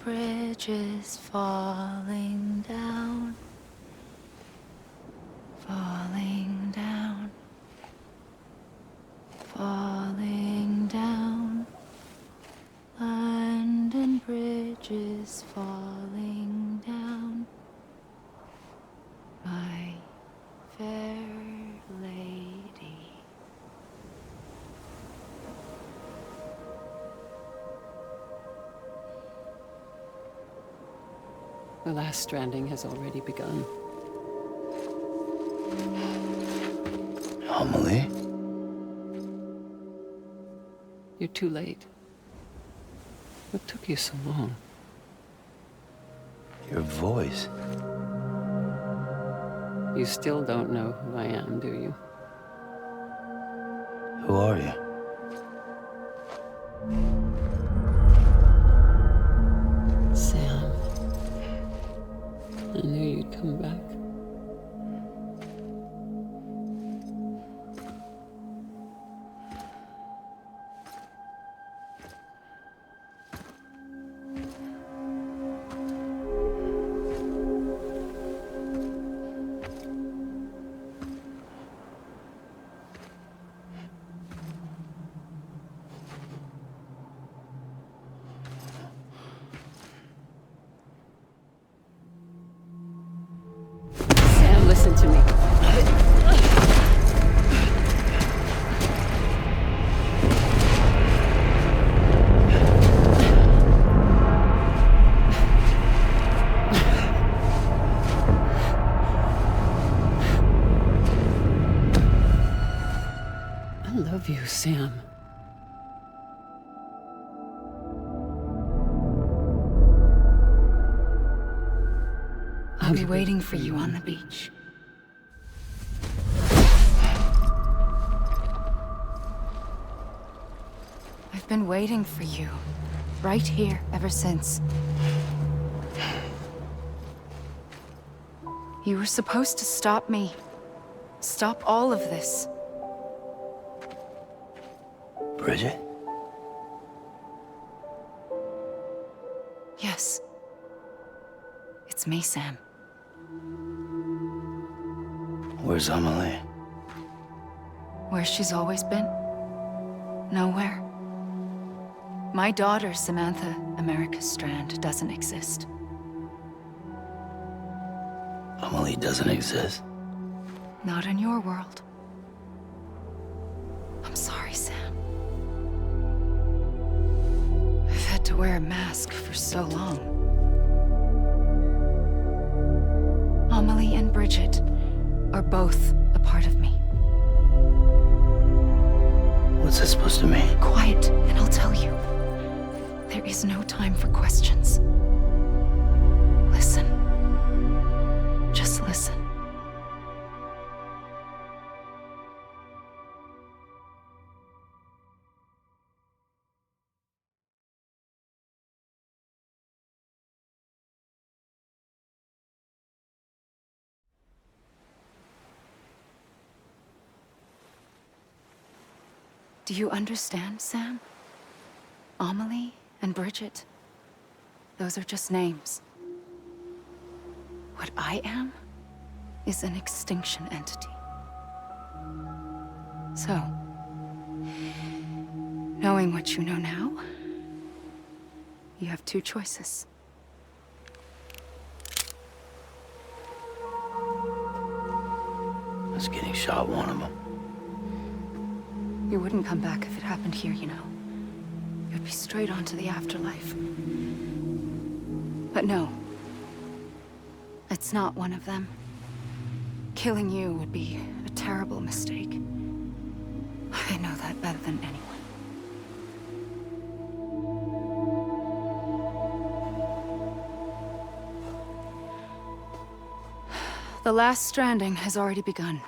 bridges falling down, falling down, falling down. London Bridge is falling down, my fair lady. The last stranding has already begun. Amelie? You're too late. What took you so long? Your voice. You still don't know who I am, do you? Who are you? Sam. I knew you'd come back. Sam, listen to me. I love you, Sam. I'll be waiting for you on the beach. I've been waiting for you, right here, ever since. You were supposed to stop me. Stop all of this. Bridget? Yes. It's me, Sam. Where's Amelie? Where she's always been. Nowhere. My daughter, Samantha America Strand, doesn't exist. Amelie doesn't exist? Not in your world. I'm sorry, Sam. I've had to wear a mask for so long. Amelie and Bridget are both a part of me. What's that supposed to mean? Quiet, and I'll tell you. There is no time for questions. Listen. Just listen. Do you understand, Sam? Amelie and Bridget, those are just names. What I am is an extinction entity. So, knowing what you know now, you have two choices. Us getting shot, one of them. You wouldn't come back if it happened here, you know. You'd be straight on to the afterlife. But no. It's not one of them. Killing you would be a terrible mistake. I know that better than anyone. The last stranding has already begun.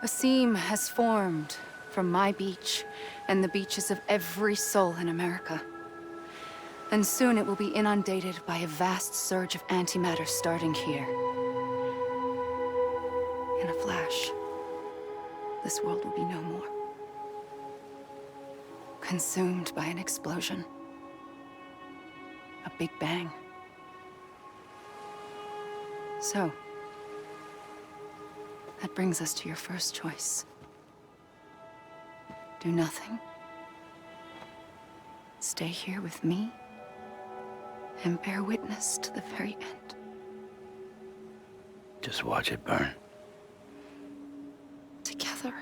A seam has formed from my beach and the beaches of every soul in America. And soon it will be inundated by a vast surge of antimatter starting here. In a flash, this world will be no more. Consumed by an explosion. Big Bang. So, that brings us to your first choice. Do nothing. Stay here with me and bear witness to the very end. Just watch it burn. Together.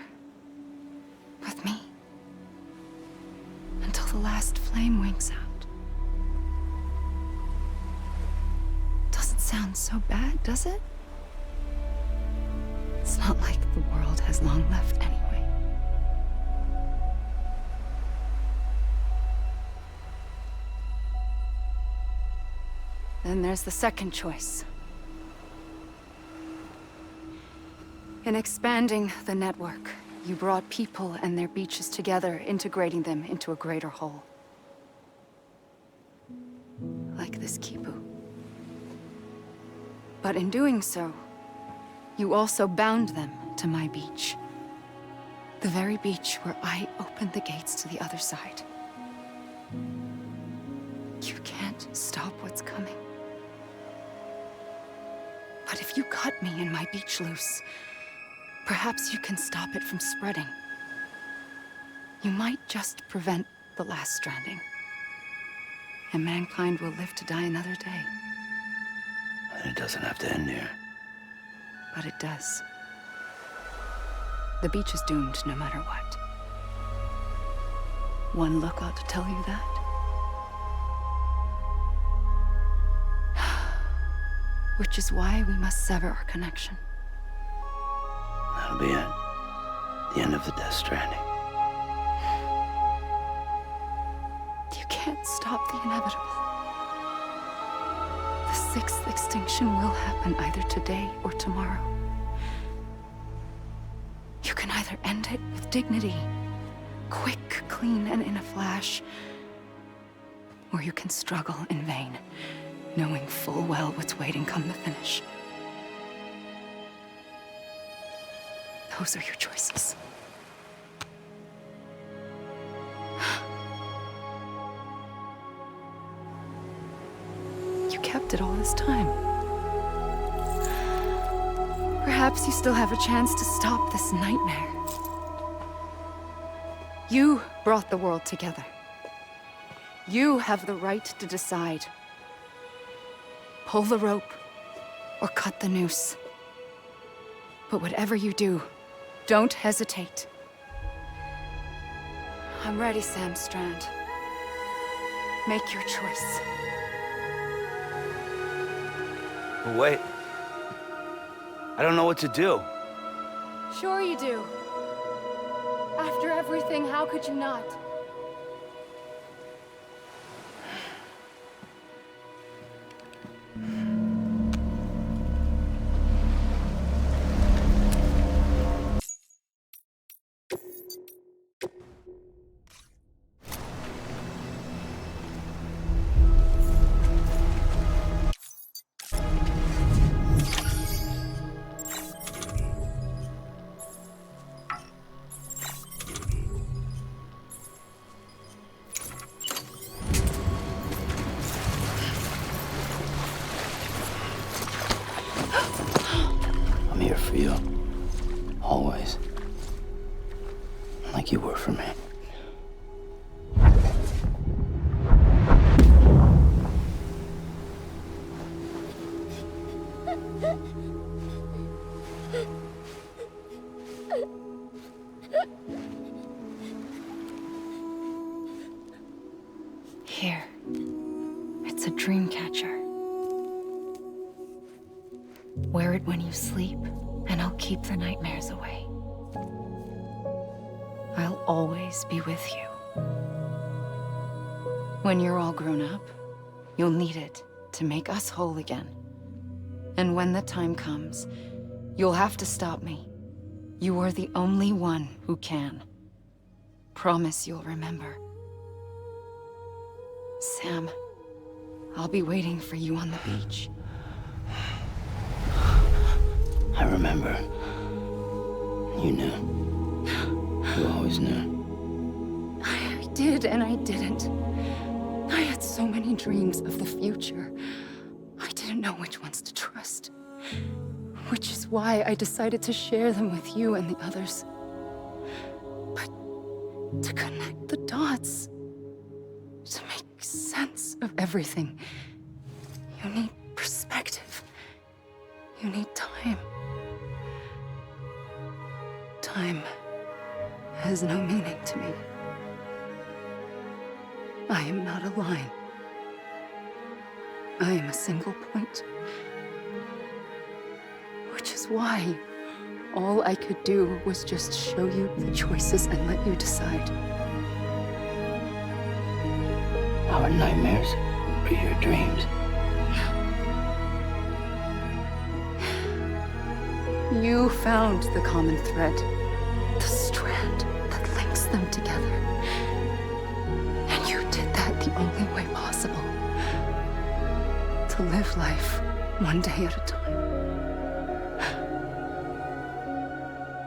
With me. Until the last flame winks out. Doesn't sound so bad, does it? It's not like the world has long left anyway. Then there's the second choice. In expanding the network, you brought people and their beaches together, integrating them into a greater whole. Like this Kipu. But in doing so, you also bound them to my beach. The very beach where I opened the gates to the other side. You can't stop what's coming. But if you cut me and my beach loose, perhaps you can stop it from spreading. You might just prevent the last stranding. And mankind will live to die another day. And it doesn't have to end here. But it does. The beach is doomed no matter what. One look ought to tell you that. Which is why we must sever our connection. That'll be it. The end of the Death Stranding. You can't stop the inevitable. The sixth extinction will happen either today or tomorrow. You can either end it with dignity, quick, clean, and in a flash, or you can struggle in vain, knowing full well what's waiting come the finish. Those are your choices. You kept it all this time. Perhaps you still have a chance to stop this nightmare. You brought the world together. You have the right to decide. Pull the rope, or cut the noose. But whatever you do, don't hesitate. I'm ready, Sam Strand. Make your choice. But wait. I don't know what to do. Sure you do. After everything, how could you not? I'm here for you. Always. Like you were for me. Here. It's a dream catcher. Wear it when you sleep, and I'll keep the nightmares away. I'll always be with you. When you're all grown up, you'll need it to make us whole again. And when the time comes, you'll have to stop me. You are the only one who can. Promise you'll remember. Sam, I'll be waiting for you on the beach. I remember. You knew. You always knew. I did and I didn't. I had so many dreams of the future. I didn't know which ones to trust. Which is why I decided to share them with you and the others. But to connect the dots, to make sense of everything, you need perspective. You need time. Time has no meaning to me. I am not a line. I am a single point. Which is why all I could do was just show you the choices and let you decide. Our nightmares are your dreams. You found the common thread, the strand that links them together. And you did that the only way possible. To live life one day at a time.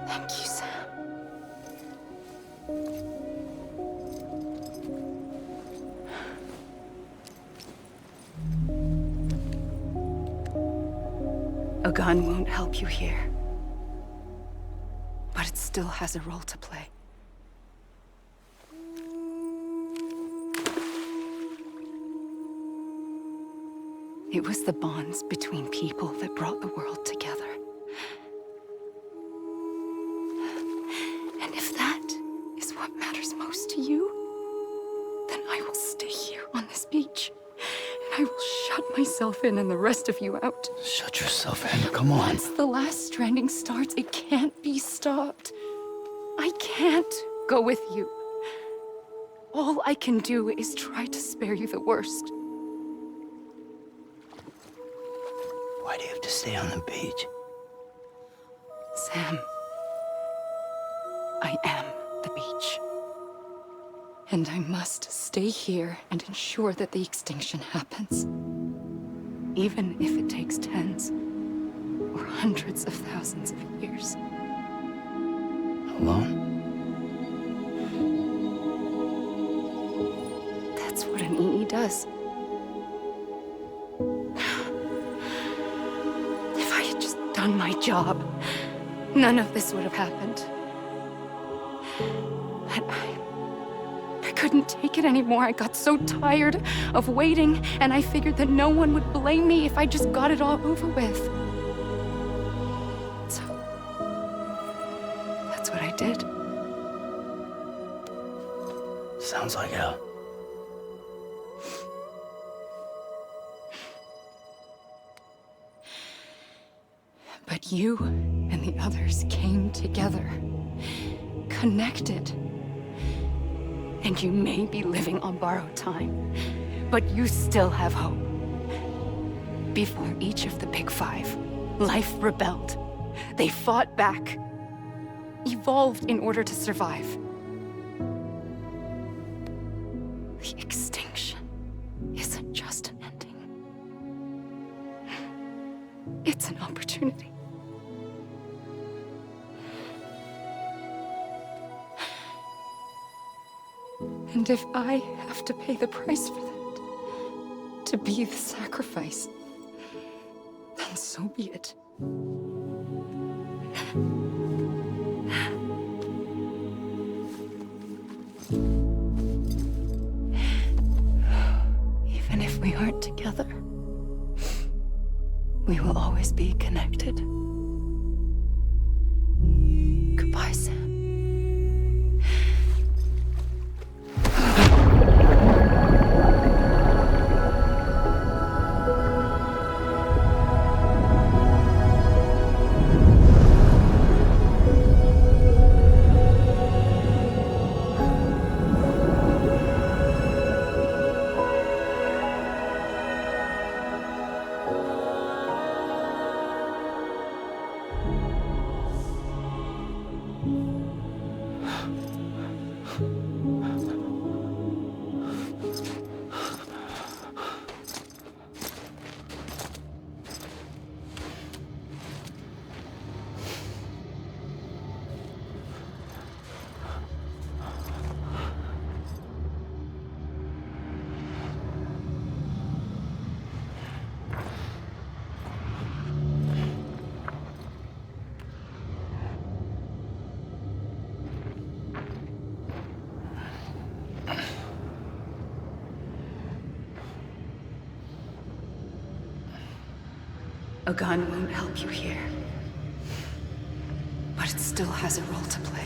Thank you, Sam. A gun won't help you here. But it still has a role to play. It was the bonds between people that brought the world together. And if that is what matters most to you, then I will stay here on this beach. And I will shut myself in and the rest of you out. Shut yourself in. Come on. Once the last stranding starts, it can't be stopped. I can't go with you. All I can do is try to spare you the worst. Why do you have to stay on the beach? Sam, I am the beach. And I must stay here and ensure that the extinction happens. Even if it takes tens or hundreds of thousands of years. Alone? That's what an EE does. If I had just done my job, none of this would have happened. But I couldn't take it anymore. I got so tired of waiting, and I figured that no one would blame me if I just got it all over with. So, that's what I did. Sounds like hell. But you and the others came together, connected. And you may be living on borrowed time, but you still have hope. Before each of the Big Five, life rebelled. They fought back, evolved in order to survive. The extinction isn't just an ending. It's an opportunity. And if I have to pay the price for that, to be the sacrifice, then so be it. Even if we aren't together, we will always be connected. Goodbye, Sam. A gun won't help you here. But it still has a role to play.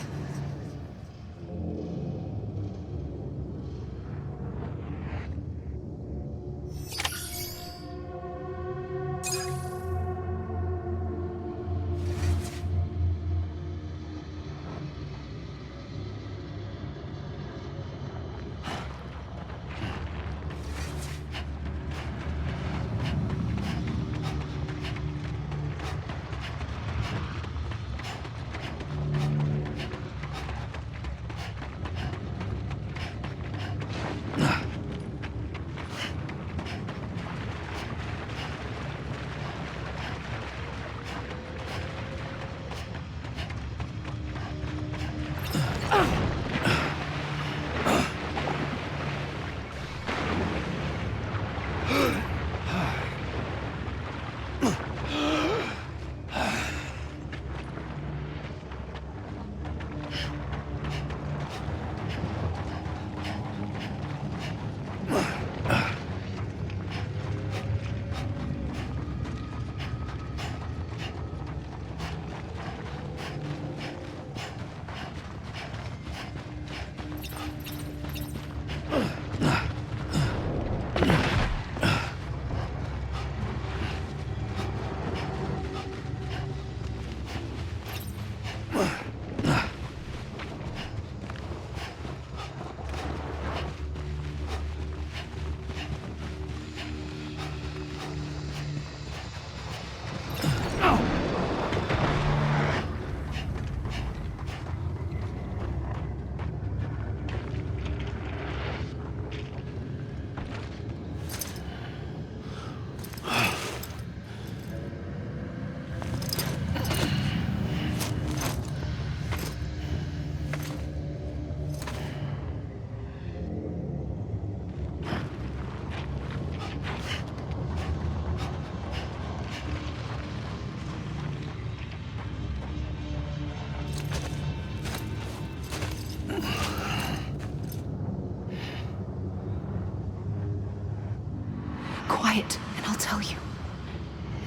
Quiet, and I'll tell you.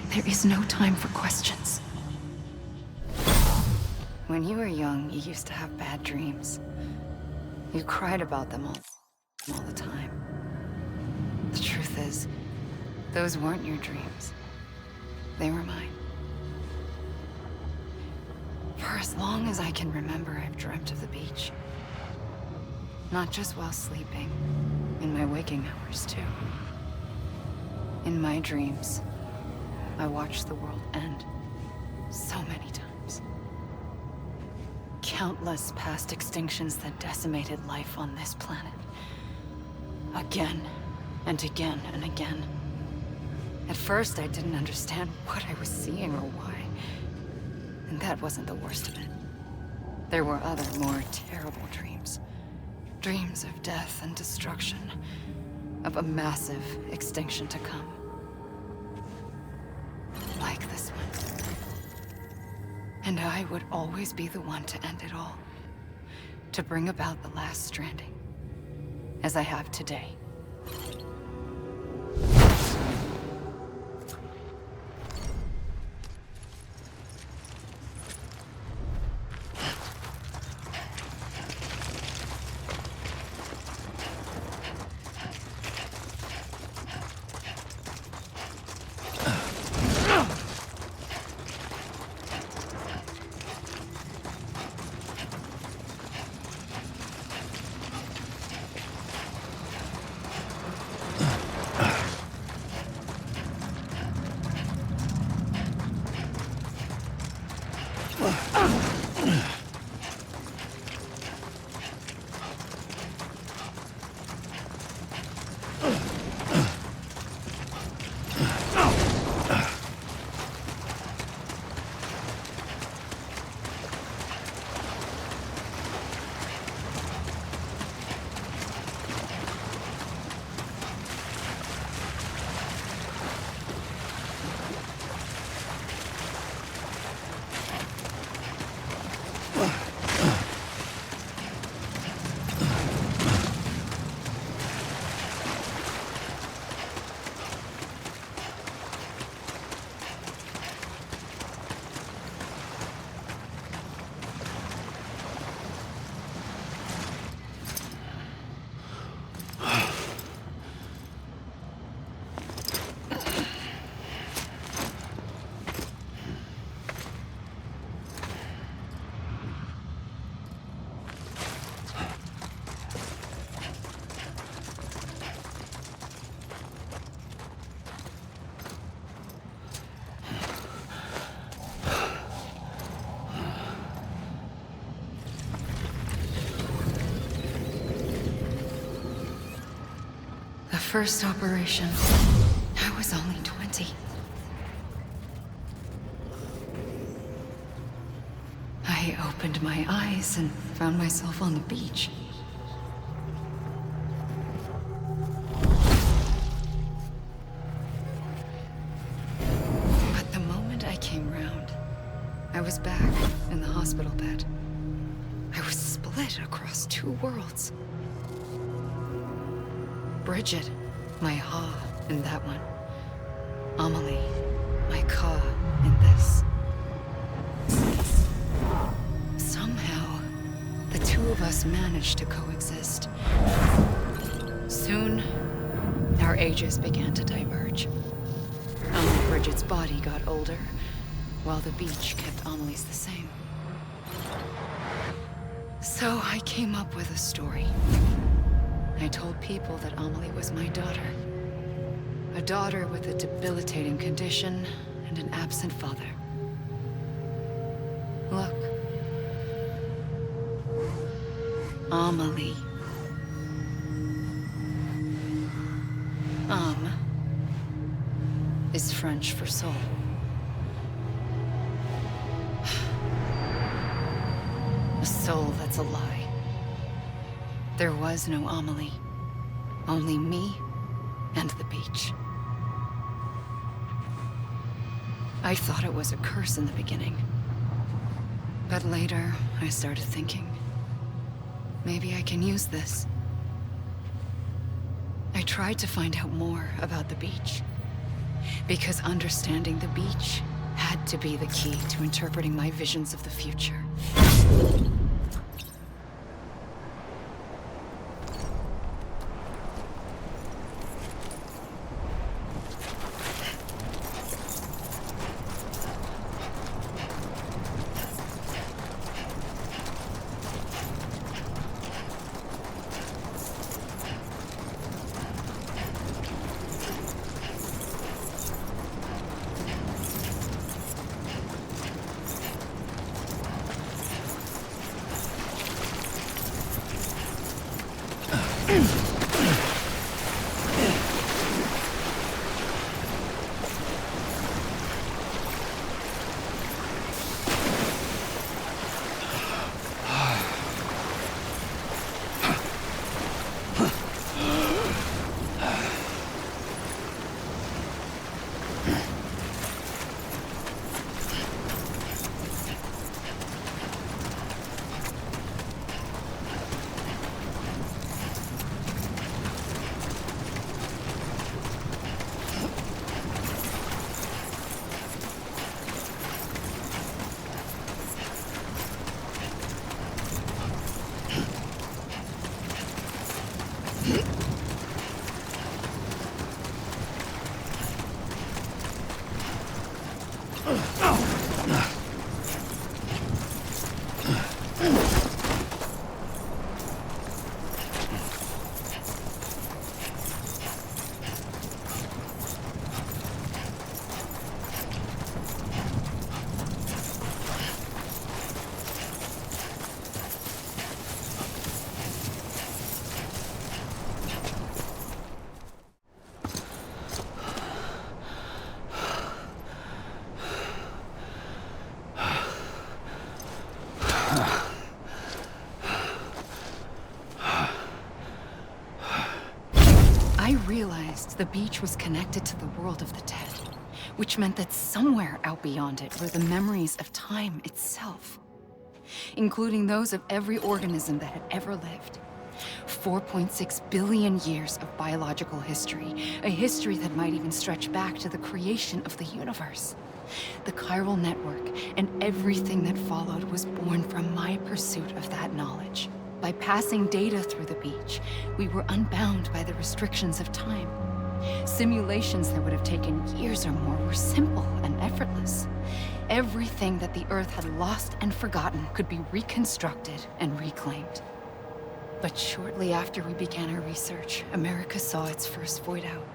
There is no time for questions. When you were young, you used to have bad dreams. You cried about them all the time. The truth is, those weren't your dreams. They were mine. For as long as I can remember, I've dreamt of the beach. Not just while sleeping, in my waking hours too. In my dreams, I watched the world end so many times. Countless past extinctions that decimated life on this planet. Again, and again, and again. At first, I didn't understand what I was seeing or why. And that wasn't the worst of it. There were other, more terrible dreams. Dreams of death and destruction. Of a massive extinction to come. Like this one. And I would always be the one to end it all. To bring about the last stranding. As I have today. first operation, I was only 20. I opened my eyes and found myself on the beach. But the moment I came round, I was back in the hospital bed. I was split across two worlds. Bridget, my Ha in that one. Amelie, my Ka in this. Somehow, the two of us managed to coexist. Soon, our ages began to diverge. Only Bridget's body got older, while the beach kept Amelie's the same. So I came up with a story. I told people that Amelie was my daughter. A daughter with a debilitating condition and an absent father. Look. Amelie. Âme is French for soul. A soul that's a lie. There was no Amelie. Only me and the beach. I thought it was a curse in the beginning. But later, I started thinking, maybe I can use this. I tried to find out more about the beach. Because understanding the beach had to be the key to interpreting my visions of the future. I realized the beach was connected to the world of the dead, which meant that somewhere out beyond it were the memories of time itself, including those of every organism that had ever lived. 4.6 billion years of biological history, a history that might even stretch back to the creation of the universe. The chiral network and everything that followed was born from my pursuit of that knowledge. By passing data through the beach, we were unbound by the restrictions of time. Simulations that would have taken years or more were simple and effortless. Everything that the Earth had lost and forgotten could be reconstructed and reclaimed. But shortly after we began our research, America saw its first void out.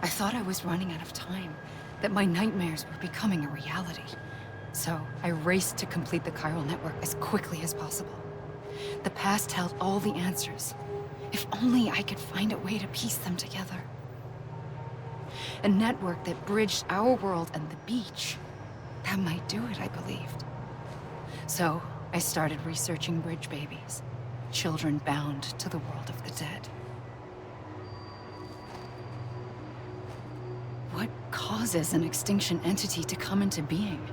I thought I was running out of time, that my nightmares were becoming a reality. So I raced to complete the chiral network as quickly as possible. The past held all the answers. If only I could find a way to piece them together. A network that bridged our world and the beach. That might do it, I believed. So, I started researching bridge babies. Children bound to the world of the dead. What causes an extinction entity to come into being?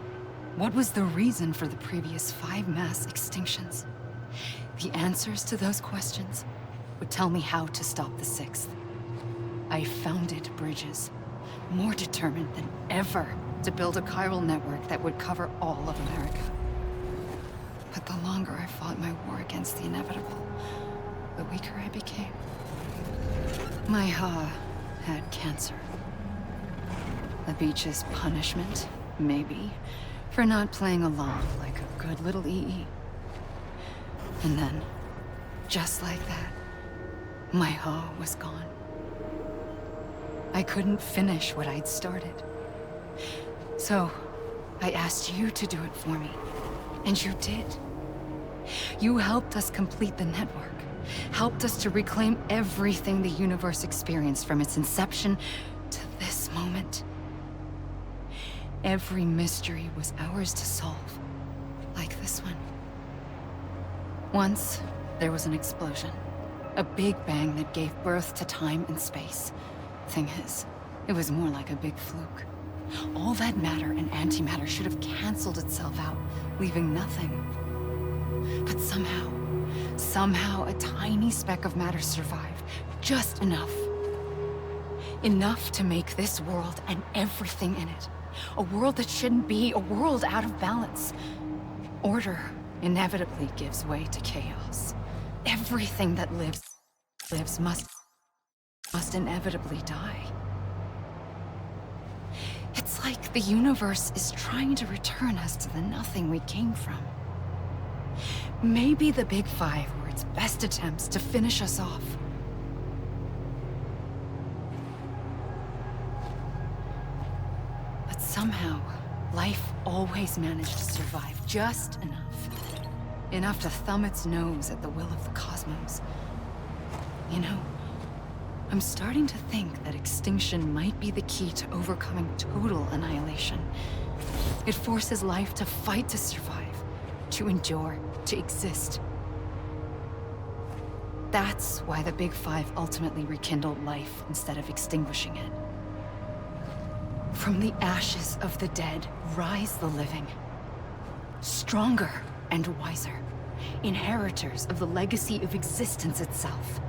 What was the reason for the previous 5 mass extinctions? The answers to those questions would tell me how to stop the 6th. I founded bridges, more determined than ever to build a chiral network that would cover all of America. But the longer I fought my war against the inevitable, the weaker I became. My Ha had cancer. The beach's punishment, maybe, for not playing along like a good little EE. And then, just like that, my Ha was gone. I couldn't finish what I'd started. So, I asked you to do it for me. And you did. You helped us complete the network. Helped us to reclaim everything the universe experienced from its inception to this moment. Every mystery was ours to solve. Like this one. Once, there was an explosion. A big bang that gave birth to time and space. Thing is, it was more like a big fluke. All that matter and antimatter should have canceled itself out, leaving nothing. But somehow a tiny speck of matter survived. Just enough. Enough to make this world and everything in it. A world that shouldn't be, a world out of balance. Order inevitably gives way to chaos. Everything that lives must inevitably die. It's like the universe is trying to return us to the nothing we came from. Maybe the Big Five were its best attempts to finish us off. But somehow, life always managed to survive just enough. Enough to thumb its nose at the will of the cosmos. You know, I'm starting to think that extinction might be the key to overcoming total annihilation. It forces life to fight to survive, to endure, to exist. That's why the Big Five ultimately rekindled life instead of extinguishing it. From the ashes of the dead rise the living. Stronger and wiser. Inheritors of the legacy of existence itself.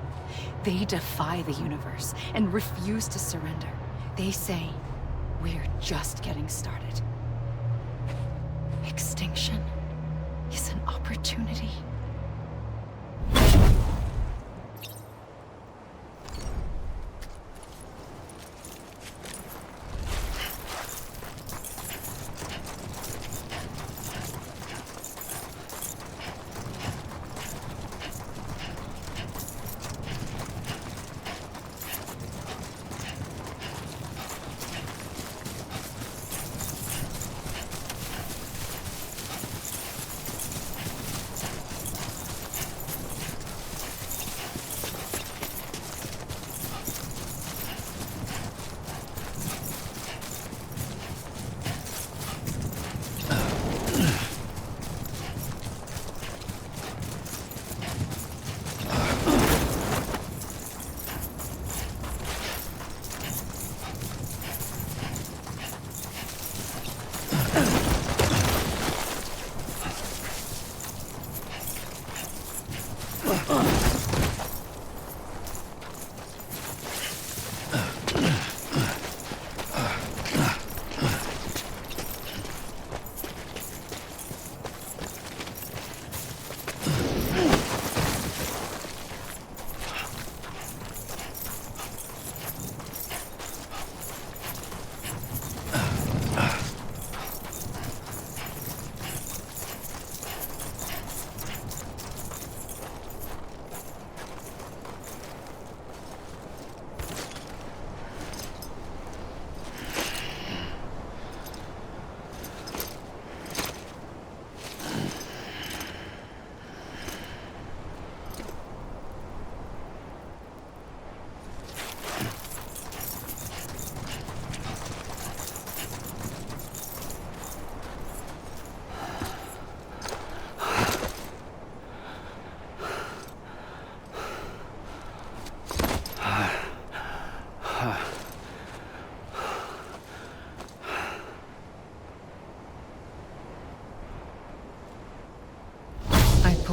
They defy the universe and refuse to surrender. They say, we're just getting started. Extinction is an opportunity.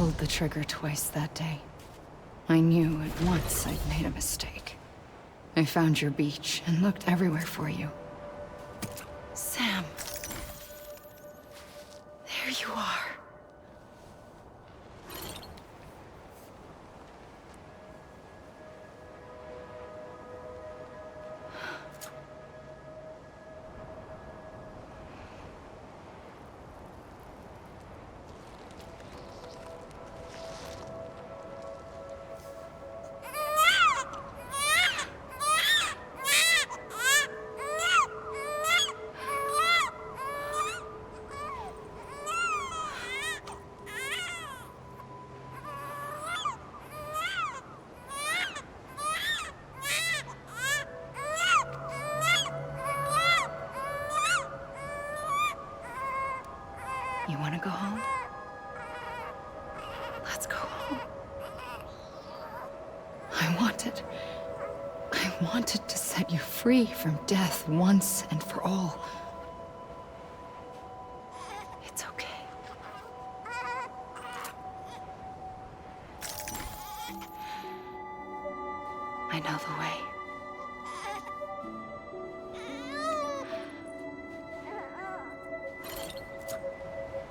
pulled the trigger twice that day. I knew at once I'd made a mistake. I found your beach and looked everywhere for you. Sam. There you are. You want to go home? Let's go home. I wanted to set you free from death once and for all. It's okay. I know the way.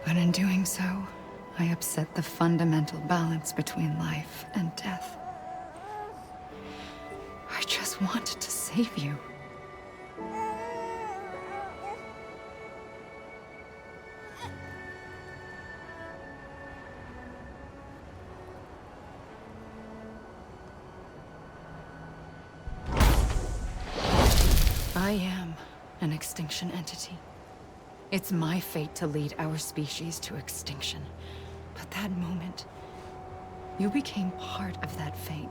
But in doing so, I upset the fundamental balance between life and death. I just wanted to save you. I am an extinction entity. It's my fate to lead our species to extinction. But that moment, you became part of that fate.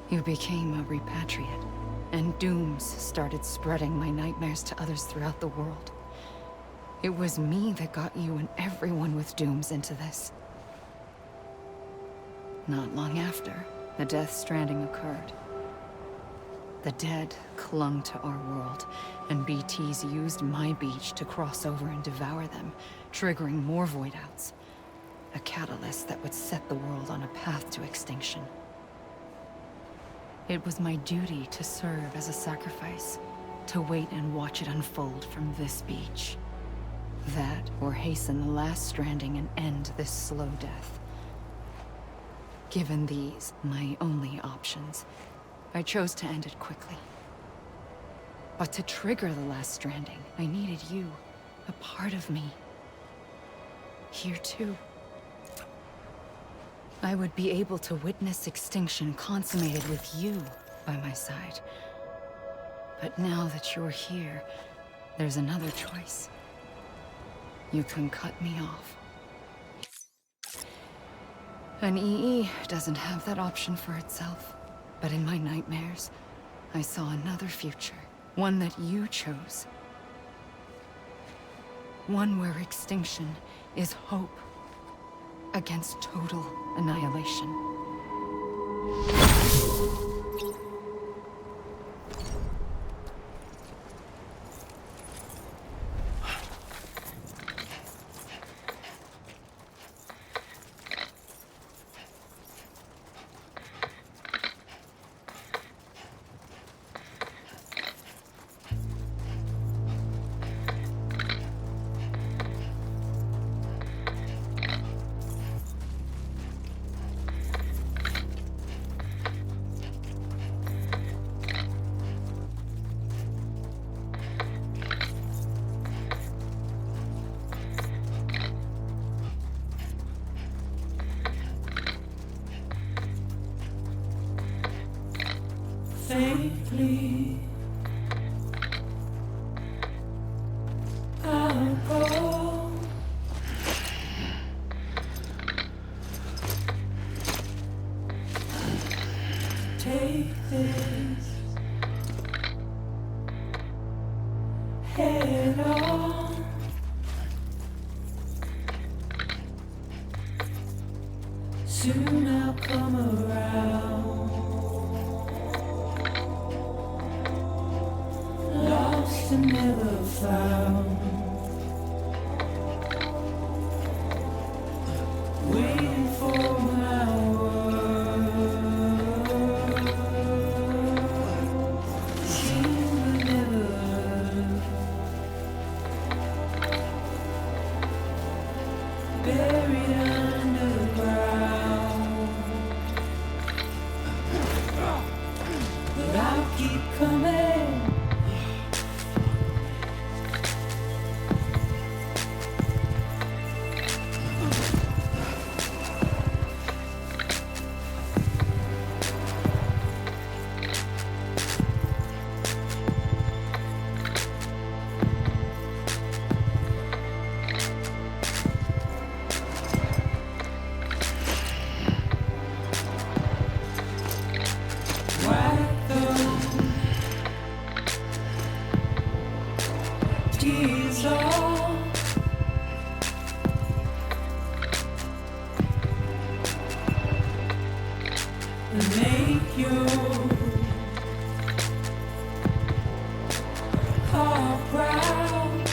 You became a repatriate, and dooms started spreading my nightmares to others throughout the world. It was me that got you and everyone with dooms into this. Not long after, the Death Stranding occurred. The dead clung to our world, and BTs used my beach to cross over and devour them, triggering more void outs. A catalyst that would set the world on a path to extinction. It was my duty to serve as a sacrifice, to wait and watch it unfold from this beach. That, or hasten the last stranding and end this slow death. Given these, my only options, I chose to end it quickly. But to trigger the last stranding, I needed you, a part of me. Here too. I would be able to witness extinction consummated with you by my side. But now that you're here, there's another choice. You can cut me off. An EE doesn't have that option for itself. But in my nightmares, I saw another future. One that you chose. One where extinction is hope against total annihilation. Safely, I'll go. Take this head on. Soon I'll come around. Lost and never found. buried underground. But I'll keep coming. Wipe those tears off. And make your heart proud.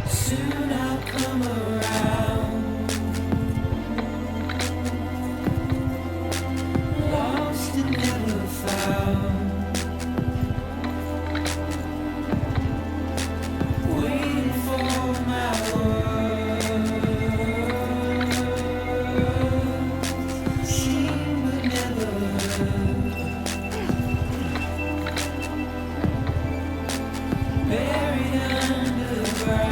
Soon I'll come around. Lost and never found. Waiting for my words. Seen but never heard. Buried underground.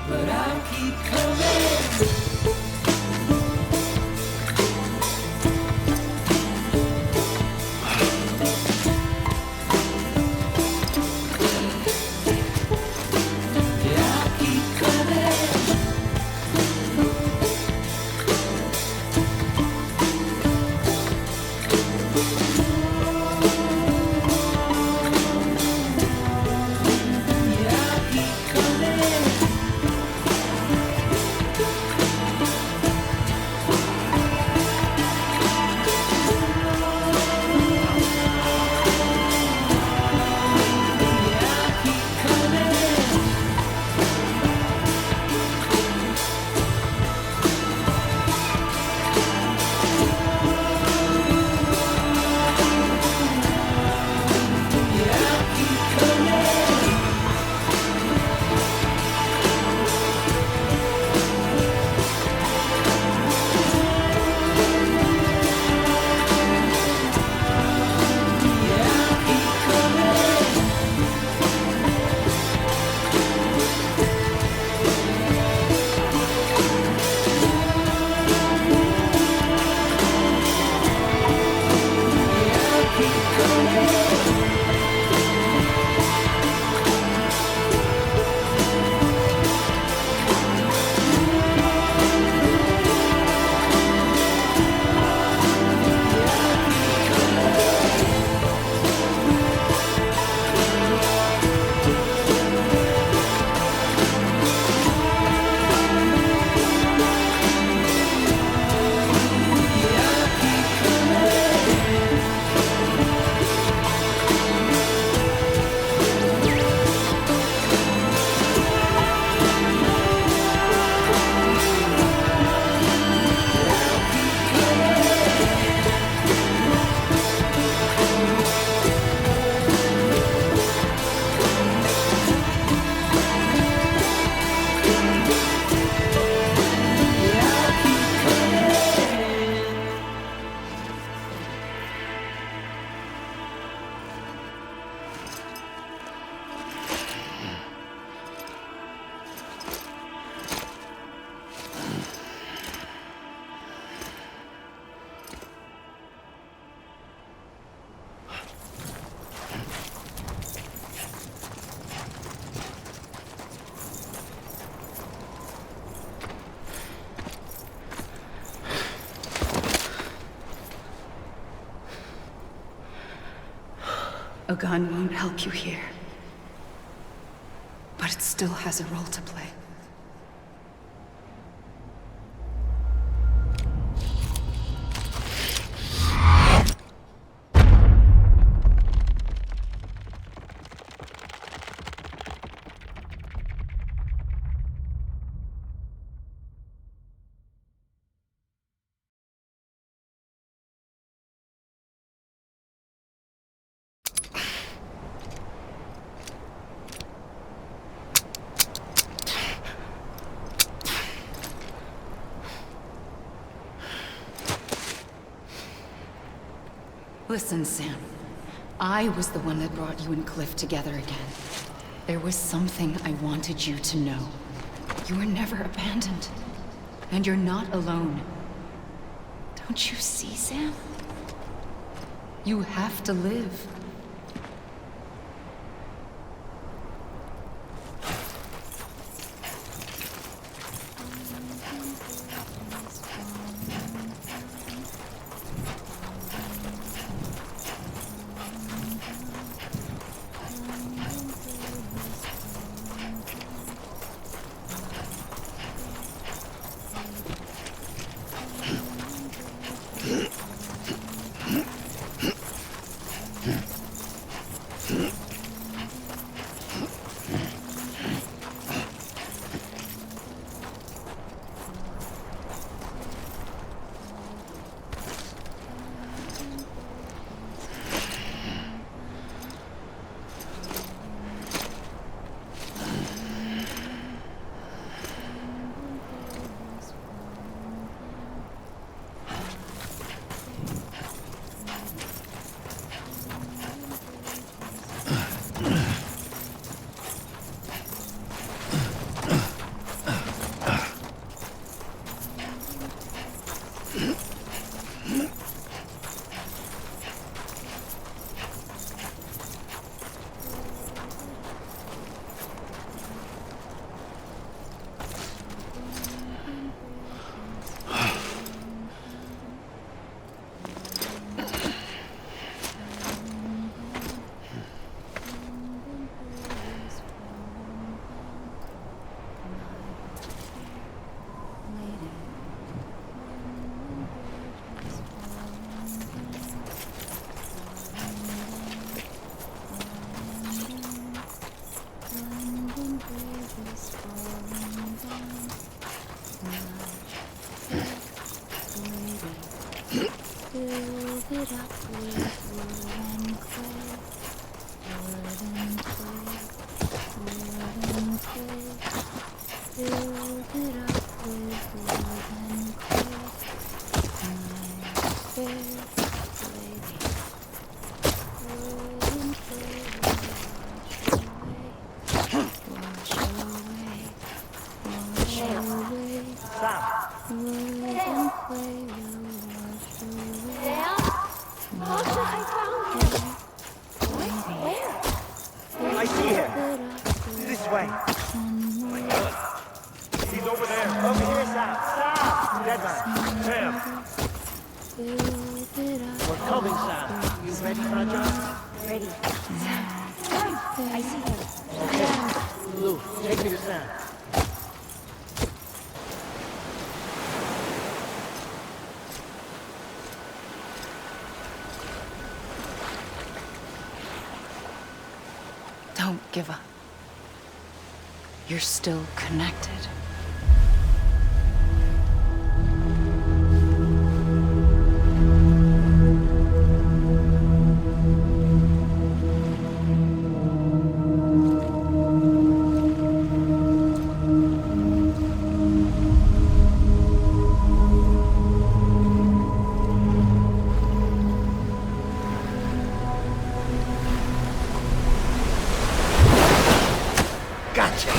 But I'll keep coming. Yeah, I'll keep coming. Yeah, I'll keep coming. Yeah, I'll keep coming. Yeah, I'll keep coming. Yeah, I'll keep coming. Yeah, I'll keep coming. Yeah, I'll keep coming. Yeah, I'll keep coming. A gun won't help you here. But it still has a role to play. Listen, Sam. I was the one that brought you and Cliff together again. There was something I wanted you to know. You were never abandoned. And you're not alone. Don't you see, Sam? You have to live. I see him. This way. He's over there. Over here, Sam. Sam! Deadman. Sam. We're coming, Sam. You ready for a job? Ready. I see him. Okay. Lou, take me to Sam. Don't give up. You're still connected. Gotcha!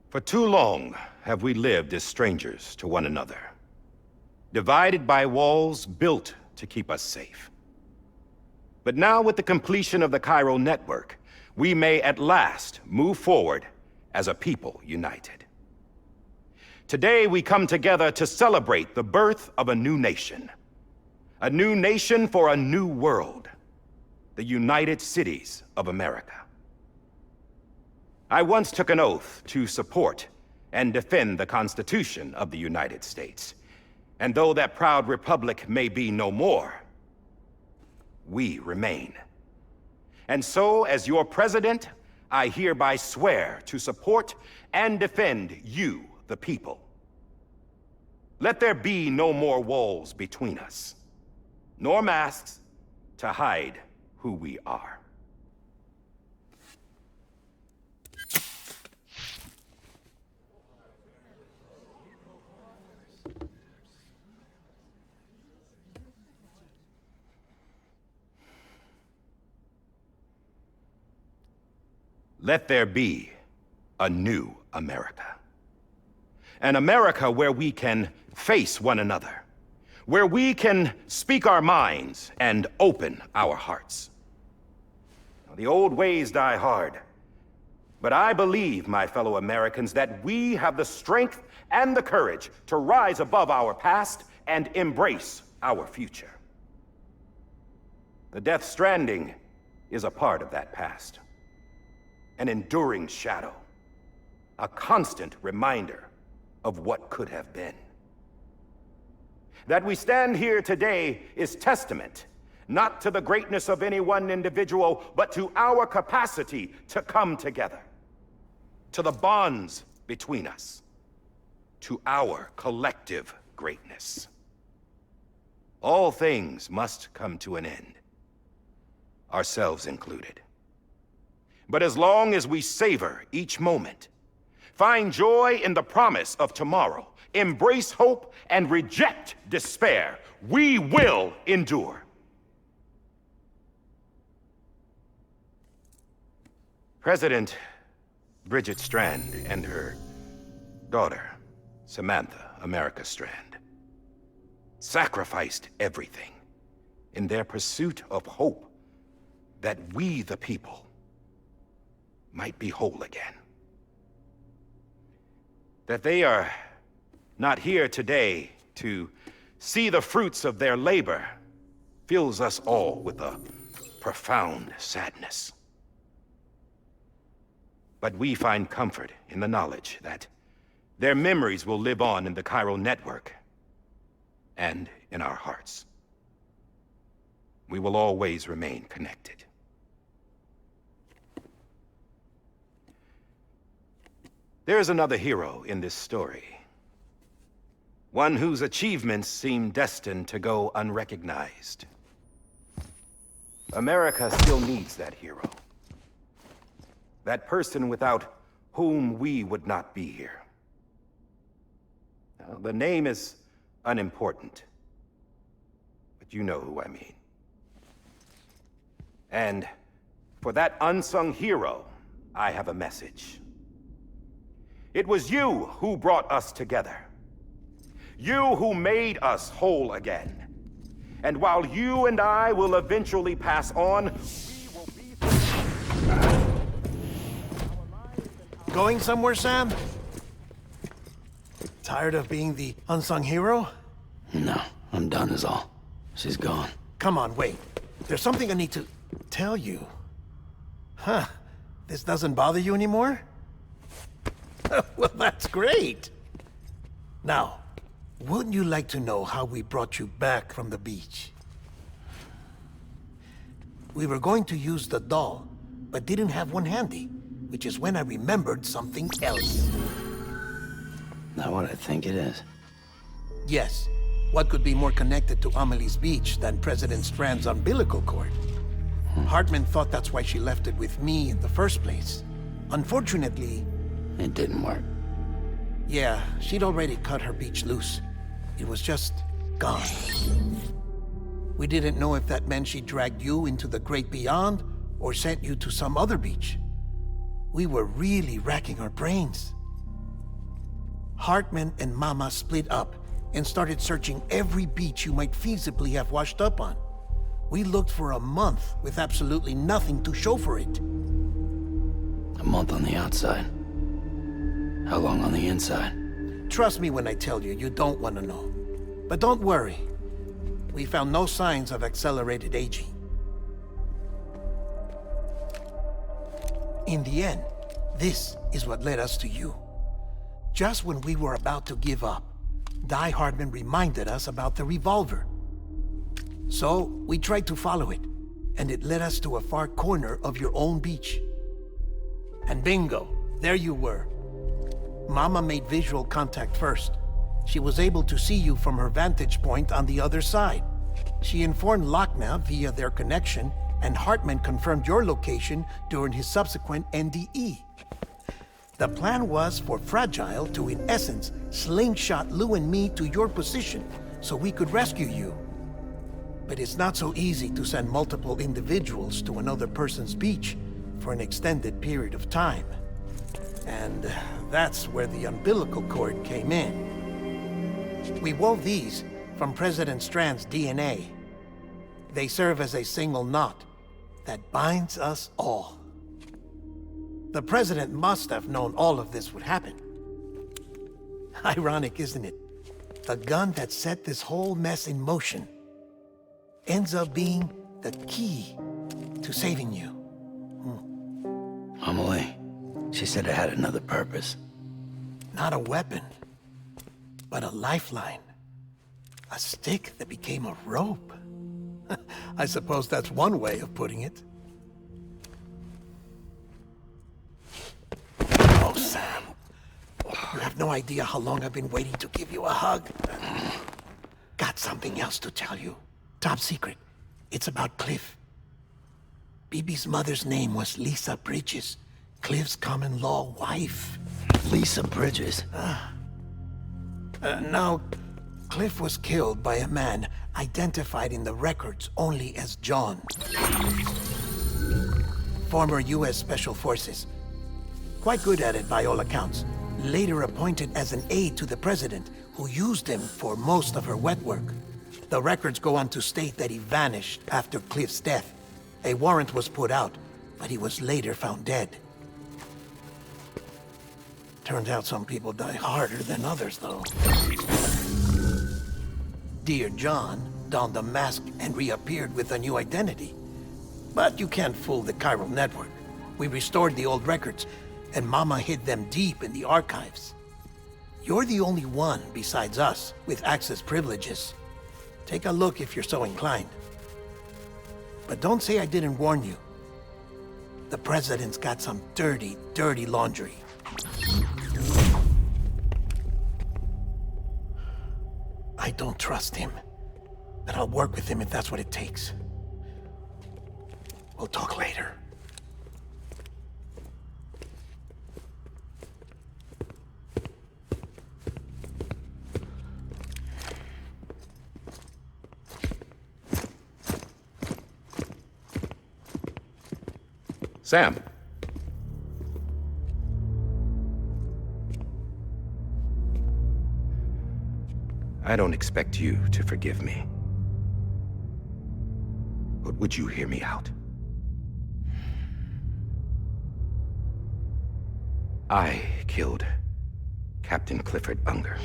For too long have we lived as strangers to one another, divided by walls built to keep us safe. But now, with the completion of the Cairo network, we may at last move forward as a people united. Today, we come together to celebrate the birth of a new nation. A new nation for a new world. The United Cities of America. I once took an oath to support and defend the Constitution of the United States. And though that proud republic may be no more, we remain. And so, as your president, I hereby swear to support and defend you, the people. Let there be no more walls between us, nor masks to hide who we are. Let there be a new America. An America where we can face one another, where we can speak our minds and open our hearts. Now, the old ways die hard, but I believe, my fellow Americans, that we have the strength and the courage to rise above our past and embrace our future. The Death Stranding is a part of that past. An enduring shadow, a constant reminder of what could have been. That we stand here today is testament, not to the greatness of any one individual, but to our capacity to come together, to the bonds between us, to our collective greatness. All things must come to an end, ourselves included. But as long as we savor each moment, find joy in the promise of tomorrow, embrace hope, and reject despair, we will endure. President Bridget Strand and her daughter, Samantha America Strand, sacrificed everything in their pursuit of hope that we, the people, might be whole again. That they are not here today to see the fruits of their labor fills us all with a profound sadness. But we find comfort in the knowledge that their memories will live on in the Cairo network and in our hearts. We will always remain connected. There's another hero in this story. One whose achievements seem destined to go unrecognized. America still needs that hero. That person without whom we would not be here. Now, the name is unimportant, but you know who I mean. And for that unsung hero, I have a message. It was you who brought us together. You who made us whole again. And while you and I will eventually pass on, we will be... Going somewhere, Sam? Tired of being the unsung hero? No, I'm done is all. She's gone. Come on, wait. There's something I need to tell you. Huh. This doesn't bother you anymore? Well, that's great. Now, wouldn't you like to know how we brought you back from the beach? We were going to use the doll, but didn't have one handy, which is when I remembered something else. Not what I think it is. Yes. What could be more connected to Amelie's beach than President Strand's umbilical cord? Hartman thought that's why she left it with me in the first place. Unfortunately... It didn't work. Yeah, she'd already cut her beach loose. It was just gone. We didn't know if that meant she dragged you into the great beyond or sent you to some other beach. We were really racking our brains. Hartman and Mama split up and started searching every beach you might feasibly have washed up on. We looked for a month with absolutely nothing to show for it. A month on the outside. How long on the inside? Trust me when I tell you, you don't want to know. But don't worry. We found no signs of accelerated aging. In the end, this is what led us to you. Just when we were about to give up, Die Hardman reminded us about the revolver. So, we tried to follow it, and it led us to a far corner of your own beach. And bingo, there you were. Mama made visual contact first. She was able to see you from her vantage point on the other side. She informed Lochna via their connection, and Hartman confirmed your location during his subsequent NDE. The plan was for Fragile to, in essence, slingshot Lou and me to your position so we could rescue you. But it's not so easy to send multiple individuals to another person's beach for an extended period of time. And that's where the umbilical cord came in. We wove these from President Strand's DNA. They serve as a single knot that binds us all. The President must have known all of this would happen. Ironic, isn't it? The gun that set this whole mess in motion ends up being the key to saving you. Amelie, she said it had another purpose. Not a weapon, but a lifeline. A stick that became a rope. I suppose that's one way of putting it. Oh, Sam. You have no idea how long I've been waiting to give you a hug. Got something else to tell you. Top secret. It's about Cliff. Bibi's mother's name was Lisa Bridges, Cliff's common-law wife. Lisa Bridges? Now, Cliff was killed by a man identified in the records only as John. Former U.S. Special Forces. Quite good at it by all accounts. Later appointed as an aide to the president, who used him for most of her wet work. The records go on to state that he vanished after Cliff's death. A warrant was put out, but he was later found dead. Turns out some people die harder than others, though. Dear John donned a mask and reappeared with a new identity. But you can't fool the chiral network. We restored the old records, and Mama hid them deep in the archives. You're the only one, besides us, with access privileges. Take a look if you're so inclined. But don't say I didn't warn you. The President's got some dirty, dirty laundry. I don't trust him, but I'll work with him if that's what it takes. We'll talk later. Sam. I don't expect you to forgive me. But would you hear me out? I killed Captain Clifford Unger.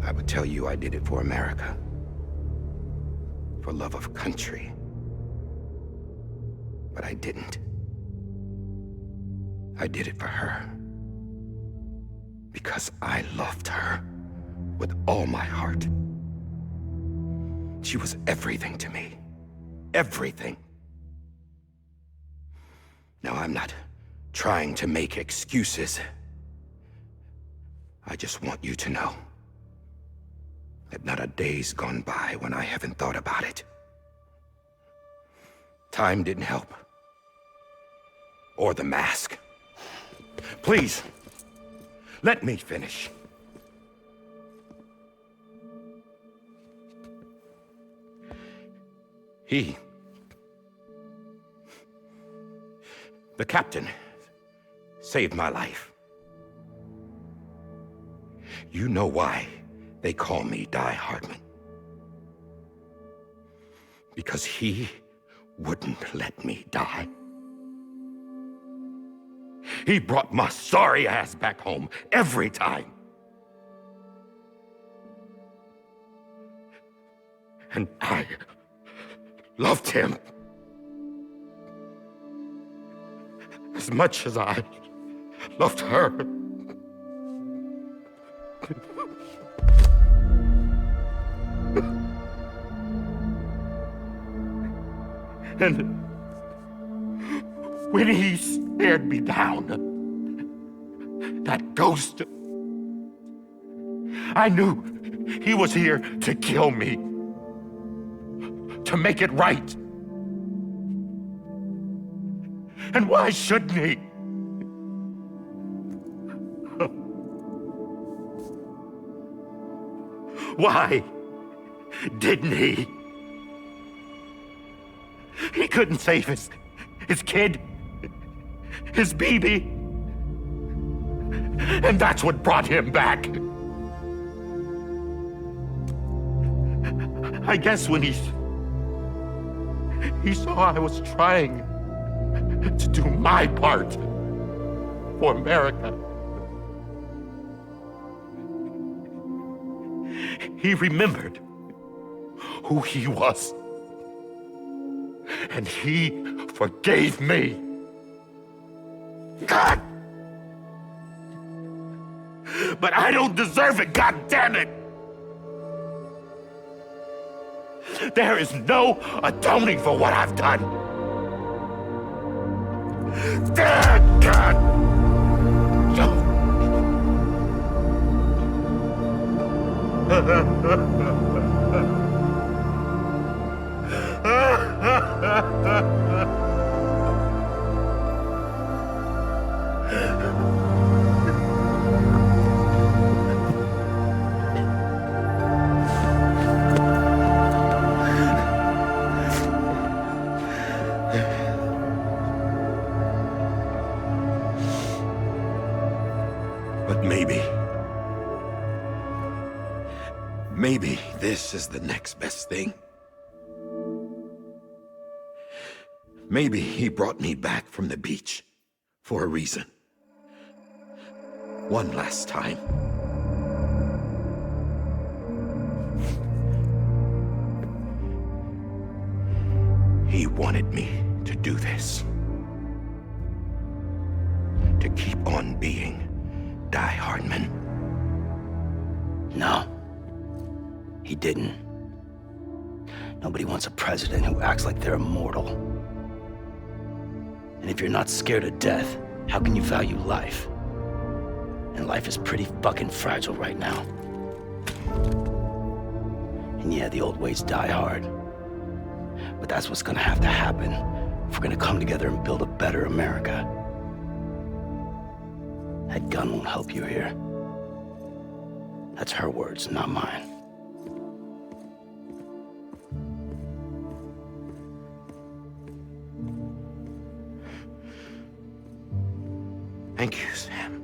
I would tell you I did it for America. For love of country. But I didn't. I did it for her. Because I loved her with all my heart. She was everything to me. Everything. Now, I'm not trying to make excuses. I just want you to know that not a day's gone by when I haven't thought about it. Time didn't help. Or the mask. Please, let me finish. The captain saved my life. You know why they call me Die Hardman. Because he wouldn't let me die. He brought my sorry ass back home every time. And I loved him as much as I loved her. And when he stared me down, that ghost, I knew he was here to kill me, to make it right. And why shouldn't he? Why didn't he? He couldn't save his kid, his baby. And that's what brought him back. I guess when he saw I was trying to do my part for America, he remembered who he was. And he forgave me. God! But I don't deserve it, God damn it! There is no atoning for what I've done. God! But maybe this is the next best thing. Maybe he brought me back from the beach for a reason. One last time. He wanted me to do this. To keep on being Die Hardman. No. He didn't. Nobody wants a president who acts like they're immortal. And if you're not scared of death, how can you value life? And life is pretty fucking fragile right now. And yeah, the old ways die hard. But that's what's gonna have to happen if we're gonna come together and build a better America. That gun won't help you here. That's her words, not mine. Thank you, Sam.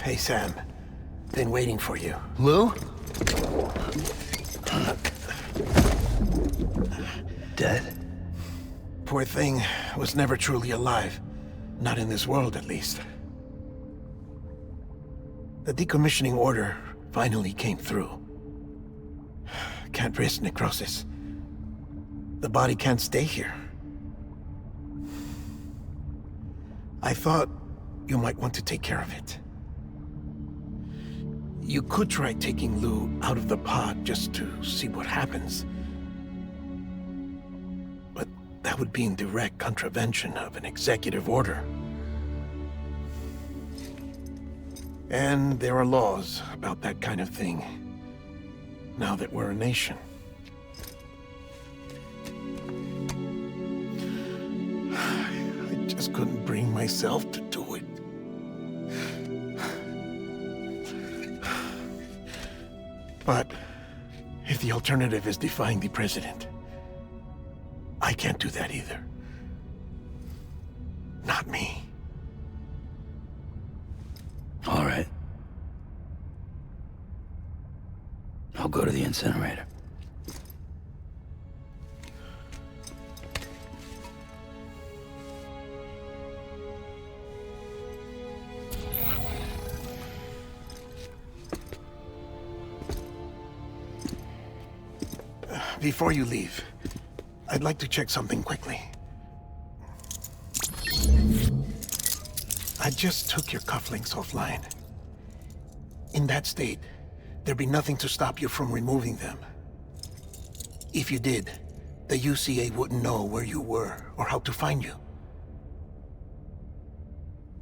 Hey, Sam. Been waiting for you. Lou? Dead? Poor thing was never truly alive. Not in this world, at least. The decommissioning order finally came through. Can't risk necrosis. The body can't stay here. I thought you might want to take care of it. You could try taking Lou out of the pod just to see what happens. But that would be in direct contravention of an executive order. And there are laws about that kind of thing, now that we're a nation. couldn't bring myself to do it. But if the alternative is defying the president, I can't do that either. Not me. All right. I'll go to the incinerator. Before you leave, I'd like to check something quickly. I just took your cufflinks offline. In that state, there'd be nothing to stop you from removing them. If you did, the UCA wouldn't know where you were or how to find you.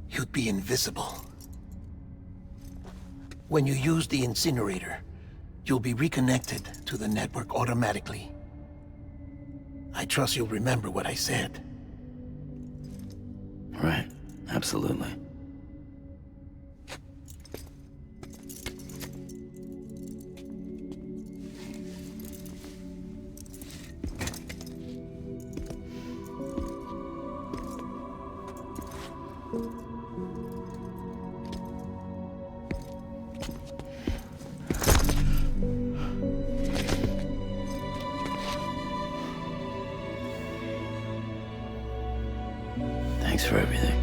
You'd be invisible. When you use the incinerator, you'll be reconnected to the network automatically. I trust you'll remember what I said. Right. Absolutely. Thanks for everything.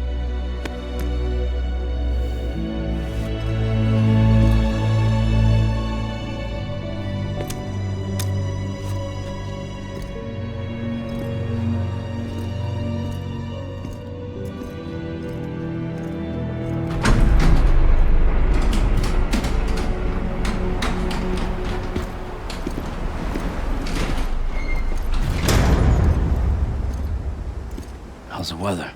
How's the weather?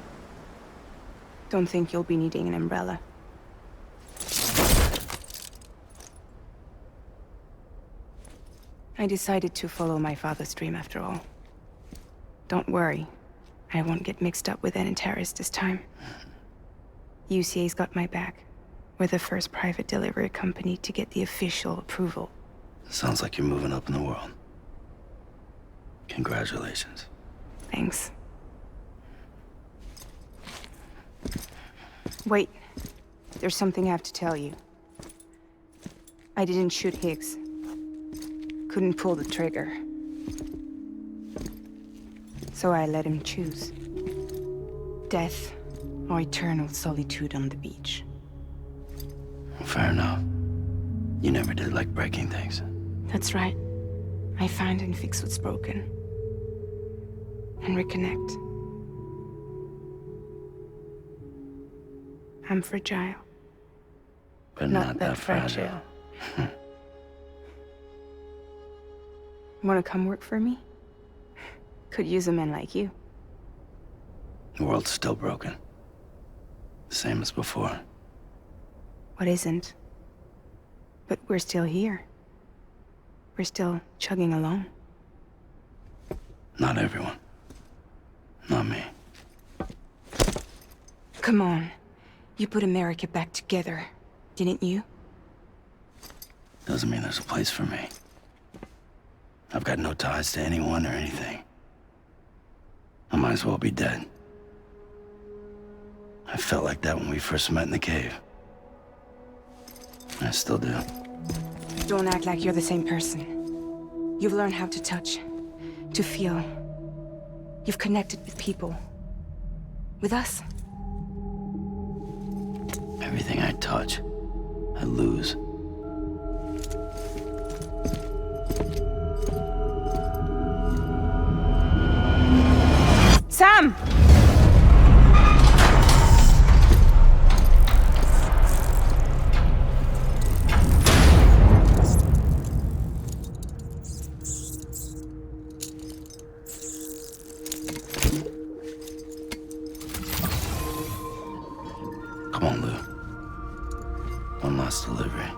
Don't think you'll be needing an umbrella. I decided to follow my father's dream after all. Don't worry. I won't get mixed up with any terrorists this time. UCA's got my back. We're the first private delivery company to get the official approval. Sounds like you're moving up in the world. Congratulations. Thanks. Wait. There's something I have to tell you. I didn't shoot Higgs. Couldn't pull the trigger. So I let him choose. Death or eternal solitude on the beach. Fair enough. You never did like breaking things. That's right. I find and fix what's broken. And reconnect. I'm fragile. But not that fragile. Wanna come work for me? Could use a man like you. The world's still broken. The same as before. What isn't? But we're still here. We're still chugging along. Not everyone. Not me. Come on. You put America back together, didn't you? Doesn't mean there's a place for me. I've got no ties to anyone or anything. I might as well be dead. I felt like that when we first met in the cave. I still do. Don't act like you're the same person. You've learned how to touch, to feel. You've connected with people. With us. Everything I touch, I lose. Sam! Come on, Lou. One last delivery.